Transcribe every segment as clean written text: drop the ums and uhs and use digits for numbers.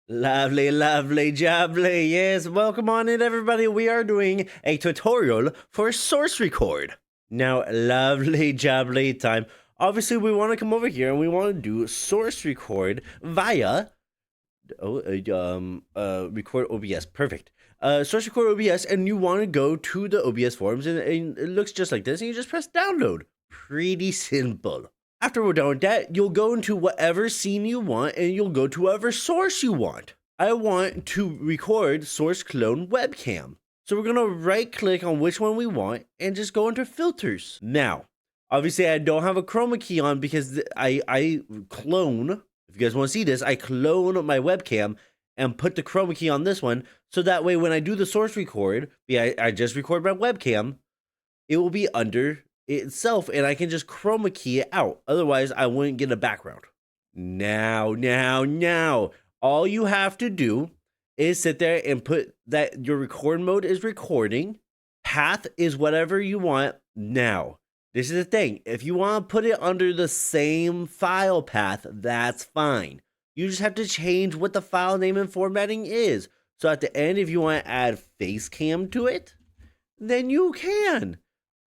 Lovely, lovely, jubbly. Yes, welcome on in, everybody. We are doing a tutorial for Source Record. Now, lovely, jubbly time. Obviously, we want to come over here and we want to do Source Record via record OBS. Perfect. Source Record OBS, and you want to go to the OBS forums, and it looks just like this, and you just press download. Pretty simple. After we're done with that, you'll go into whatever scene you want, and you'll go to whatever source you want. I want to record source clone webcam. So we're going to right click on which one we want and just go into filters. Now, obviously I don't have a chroma key on because I clone, if you guys want to see this, I clone my webcam and put the chroma key on this one. So that way when I do the source record, I just record my webcam, it will be under itself and I can just chroma key it out. Otherwise, I wouldn't get a background. Now, all you have to do is sit there and put that your record mode is recording. Path is whatever you want. Now, this is the thing. If you want to put it under the same file path, that's fine. You just have to change what the file name and formatting is. So at the end, if you want to add face cam to it, then you can.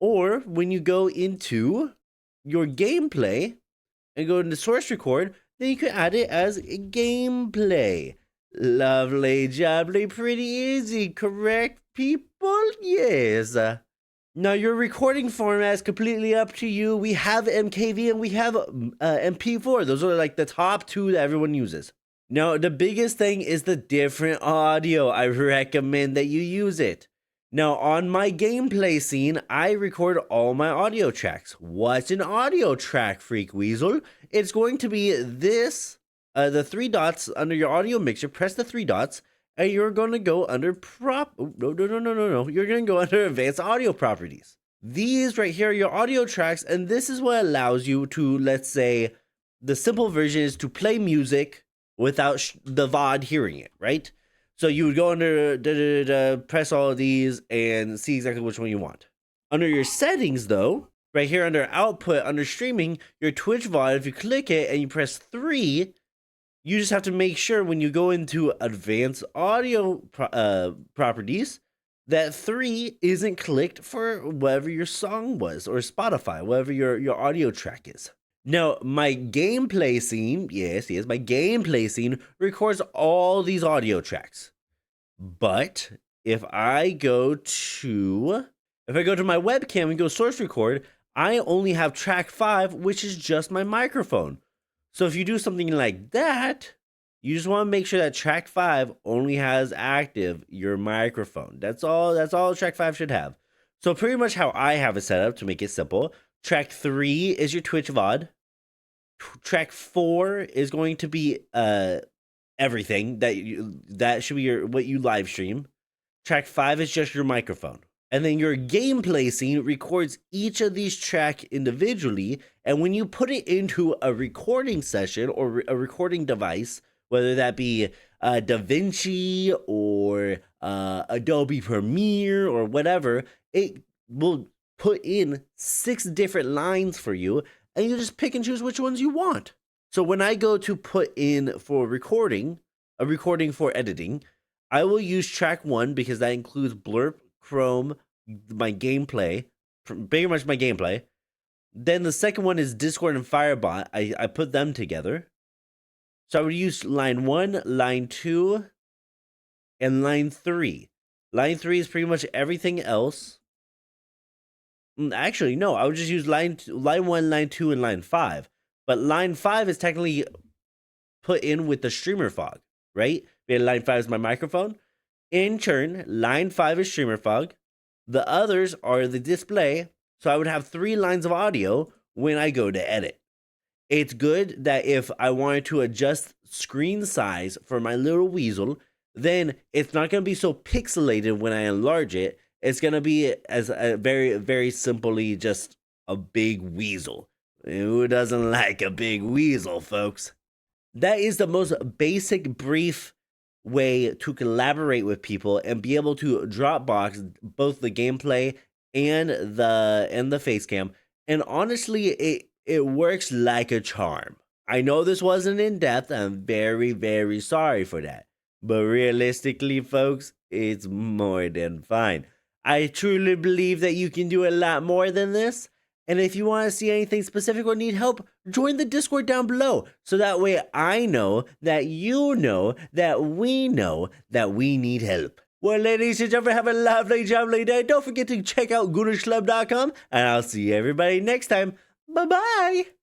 Or when you go into your gameplay and go into source record, then you can add it as gameplay. Lovely, jubbly, pretty easy, correct, people? Yes. Now, your recording format is completely up to you. We have MKV and we have MP4. Those are like the top two that everyone uses. Now, the biggest thing is the different audio. I recommend that you use it. Now, on my gameplay scene, I record all my audio tracks. What's an audio track, Freak Weasel? It's going to be this, the three dots under your audio mixer. Press the three dots, and you're going to go under no. You're going to go under advanced audio properties. These right here are your audio tracks, and this is what allows you to, let's say, the simple version is to play music without the VOD hearing it, right? So you would go under, press all of these and see exactly which one you want. Under your settings though, right here under output, under streaming, your Twitch VOD, if you click it and you press 3, you just have to make sure when you go into advanced audio properties, that 3 isn't clicked for whatever your song was, or Spotify, whatever your audio track is. Now, my gameplay scene, yes, my gameplay scene records all these audio tracks. But if I go to my webcam and go source record, I only have track 5, which is just my microphone. So if you do something like that, you just want to make sure that track 5 only has active your microphone. That's all track 5 should have. So pretty much how I have it set up to make it simple. Track 3 is your Twitch VOD. Track 4 is going to be everything that should be what you live stream. Track 5 is just your microphone. And then your gameplay scene records each of these tracks individually, and when you put it into a recording session or a recording device, whether that be DaVinci or Adobe Premiere or whatever, it will put in 6 different lines for you, and you just pick and choose which ones you want. So when I go to put in for recording, a recording for editing, I will use track 1 because that includes Blurb, Chrome, my gameplay, pretty much my gameplay. Then the second one is Discord and Firebot. I put them together. So I would use line 1, line 2, and line 3. Line 3 is pretty much everything else. Actually, no, I would just use line 1, line 2, and line 5. But line 5 is technically put in with the streamer fog, right? Line 5 is my microphone. In turn, line 5 is streamer fog. The others are the display. So I would have 3 lines of audio when I go to edit. It's good that if I wanted to adjust screen size for my little weasel, then it's not going to be so pixelated when I enlarge it. It's going to be as a very, very simply just a big weasel. Who doesn't like a big weasel, folks? That is the most basic, brief way to collaborate with people and be able to Dropbox both the gameplay and the face cam. And honestly, it works like a charm. I know this wasn't in depth. I'm very, very sorry for that. But realistically, folks, it's more than fine. I truly believe that you can do a lot more than this. And if you want to see anything specific or need help, join the Discord down below. So that way I know that you know that we know that we need help. Well, ladies and gentlemen, have a lovely, lovely day. Don't forget to check out GoonerClub.com. And I'll see everybody next time. Bye-bye.